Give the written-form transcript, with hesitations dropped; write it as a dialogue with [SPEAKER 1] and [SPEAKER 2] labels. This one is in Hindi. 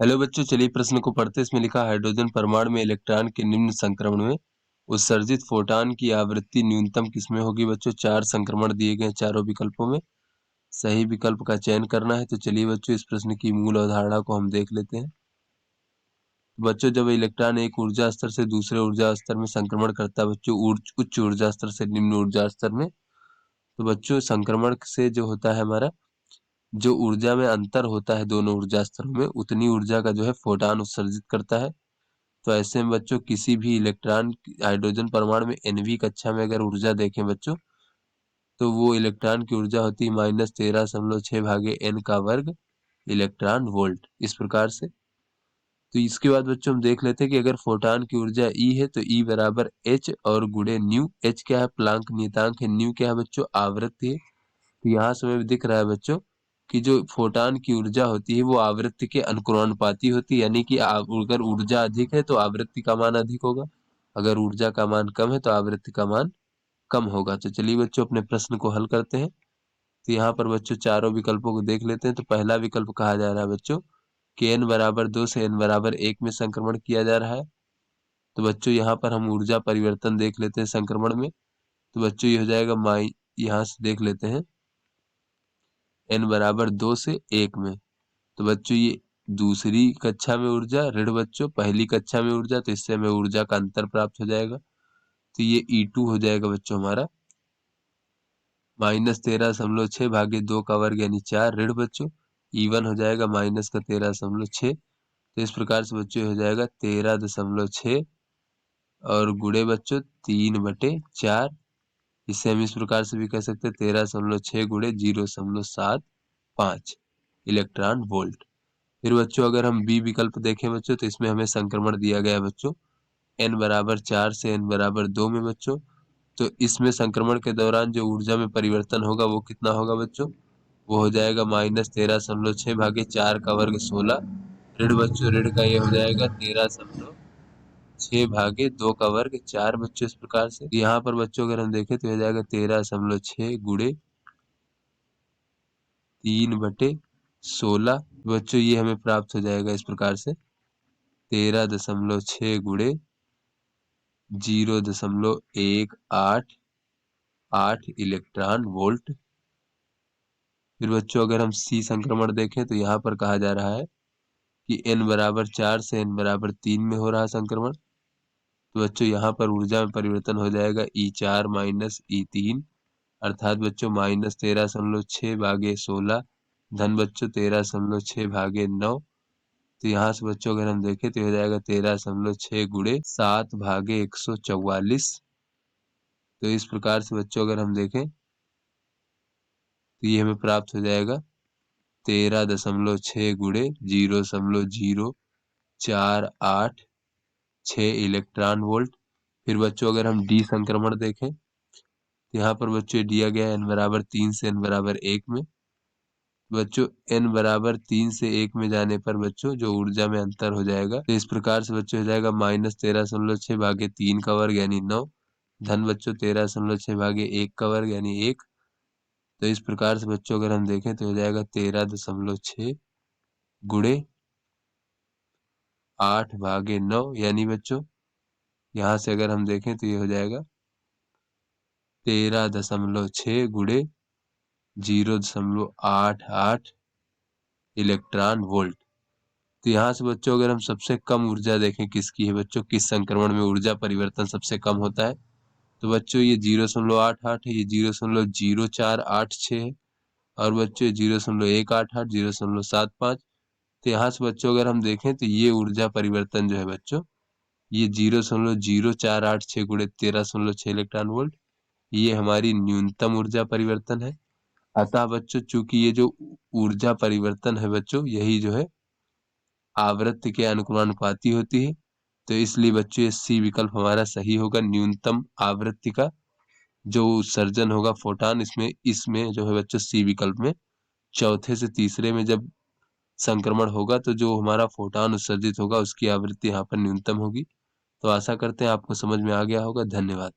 [SPEAKER 1] हेलो बच्चों, चलिए प्रश्न को पढ़ते हैं। इसमें लिखा हाइड्रोजन परमाणु में इलेक्ट्रॉन के निम्न संक्रमण में उत्सर्जित फोटॉन की आवृत्ति न्यूनतम किसमें होगी। बच्चों 4 संक्रमण दिए गए, चारों विकल्पों में सही विकल्प का चयन करना है। तो चलिए बच्चों इस प्रश्न की मूल अवधारणा को हम देख लेते हैं। बच्चों जब इलेक्ट्रॉन एक ऊर्जा स्तर से दूसरे ऊर्जा स्तर में संक्रमण करता है बच्चों, उच्च ऊर्जा स्तर से निम्न ऊर्जा स्तर में, तो बच्चों संक्रमण से जो होता है हमारा, जो ऊर्जा में अंतर होता है दोनों ऊर्जा स्तरों में, उतनी ऊर्जा का जो है फोटॉन उत्सर्जित करता है। तो ऐसे में बच्चों किसी भी इलेक्ट्रॉन हाइड्रोजन परमाणु में nv कक्षा में अगर ऊर्जा देखें बच्चों, तो वो इलेक्ट्रॉन की ऊर्जा होती है -13.6 भागे n का वर्ग इलेक्ट्रॉन वोल्ट। इस प्रकार से तो इसके बाद बच्चों हम देख लेते हैं कि अगर फोटॉन की ऊर्जा E है तो E बराबर h और गुणे न्यू। h क्या है? प्लांक नियतांक है। न्यू क्या है बच्चों? आवृत्ति है। तो यहाँ से हमें दिख रहा है बच्चों कि जो फोटॉन की ऊर्जा होती है वो आवृत्ति के अनुक्रमानुपाती होती है, यानी कि अगर ऊर्जा अधिक है तो आवृत्ति का मान अधिक होगा, अगर ऊर्जा का मान कम है तो आवृत्ति का मान कम होगा। तो चलिए बच्चों अपने प्रश्न को हल करते हैं। तो यहाँ पर बच्चों चारों विकल्पों को देख लेते हैं। तो पहला विकल्प कहा जा रहा है बच्चों कि n बराबर 2 से n बराबर 1 में संक्रमण किया जा रहा है। तो बच्चों यहाँ पर हम ऊर्जा परिवर्तन देख लेते हैं संक्रमण में। तो बच्चों ये हो जाएगा यहाँ से देख लेते हैं n बराबर 2 से 1 में। तो बच्चों ये दूसरी कक्षा में ऊर्जा ऋण बच्चों पहली कक्षा में ऊर्जा, तो इससे हमें ऊर्जा का अंतर प्राप्त हो जाएगा। तो ये E2 हो जाएगा बच्चों हमारा -13.6 भागे 2 का वर्ग यानी 4 ऋण बच्चों। E1 हो जाएगा -13.6। तो इस प्रकार से बच्चों हो जाएगा 13.6 और गुणे बच्चों 3/4। इसे हम इस प्रकार से भी कह सकते हैं 13.6 गुणे 0.75 इलेक्ट्रॉन वोल्ट। फिर बच्चों अगर हम बी विकल्प देखें बच्चों, तो इसमें हमें संक्रमण दिया गया है बच्चों n बराबर 4 से n बराबर 2 में बच्चों। तो इसमें संक्रमण के दौरान जो ऊर्जा में परिवर्तन होगा वो कितना होगा बच्चों? वो हो जाएगा -13.6 भागे 4 का वर्ग 16 ऋण बच्चों। ऋण का ये हो जाएगा 13.6 भागे 2 का वर्ग 4 बच्चों। इस प्रकार से यहाँ पर बच्चों अगर हम देखें तो हो जाएगा 13.6 गुणे 3/16 बच्चों। ये हमें प्राप्त हो जाएगा इस प्रकार से 13.6 गुणे 0.188 इलेक्ट्रॉन वोल्ट। फिर बच्चों अगर हम सी संक्रमण देखें तो यहाँ पर कहा जा रहा है कि n बराबर 4 से n बराबर 3 में हो रहा संक्रमण। तो बच्चों यहाँ पर ऊर्जा में परिवर्तन हो जाएगा E4 माइनस E3, अर्थात बच्चों -13.6 भागे 16 धन बच्चों 13.6 भागे 9। तो यहाँ से बच्चों अगर हम देखें तो हो जाएगा 13.6 गुणे 7 भागे 144। तो इस प्रकार से बच्चों अगर हम देखें तो ये हमें प्राप्त हो जाएगा 13.6 गुणे 0.0486 इलेक्ट्रॉन वोल्ट। फिर बच्चों अगर हम डी संक्रमण देखें तो यहाँ पर बच्चों दिया गया है n बराबर 3 से n बराबर 1 में। बच्चों n बराबर 3 से 1 में जाने पर बच्चों जो ऊर्जा में अंतर हो जाएगा, तो इस प्रकार से बच्चों हो जाएगा -13.6 भागे 3 का वर्ग यानी 9 धन बच्चों 13.6 भागे 1 का वर्ग यानी 1। तो इस प्रकार से बच्चों अगर हम देखें तो हो जाएगा 13.6 गुणे 8 भागे 9, यानी बच्चों यहाँ से अगर हम देखें तो ये हो जाएगा 13.6 गुणे 0.88 इलेक्ट्रॉन वोल्ट। तो यहाँ से बच्चों अगर हम सबसे कम ऊर्जा देखें किसकी है बच्चों, किस संक्रमण में ऊर्जा परिवर्तन सबसे कम होता है, तो बच्चों ये 0.88 है, ये 0.0486 है और बच्चों 0.188 0.75। तो यहाँ से बच्चों अगर हम देखें तो ये ऊर्जा परिवर्तन जो है बच्चों, ये 0.0486 गुणे 13.6 इलेक्ट्रॉन वोल्ट, ये हमारी न्यूनतम ऊर्जा परिवर्तन है। अतः बच्चों चूंकि ये जो ऊर्जा परिवर्तन है बच्चों, यही जो है आवृत्ति के अनुक्रमानुपाती होती है। तो इसलिए बच्चों ये सी विकल्प हमारा सही होगा। न्यूनतम आवृत्ति का जो उत्सर्जन होगा फोटॉन, इसमें इसमें जो है बच्चों सी विकल्प में चौथे से तीसरे में जब संक्रमण होगा तो जो हमारा फोटॉन उत्सर्जित होगा उसकी आवृत्ति यहाँ पर न्यूनतम होगी। तो आशा करते हैं आपको समझ में आ गया होगा। धन्यवाद।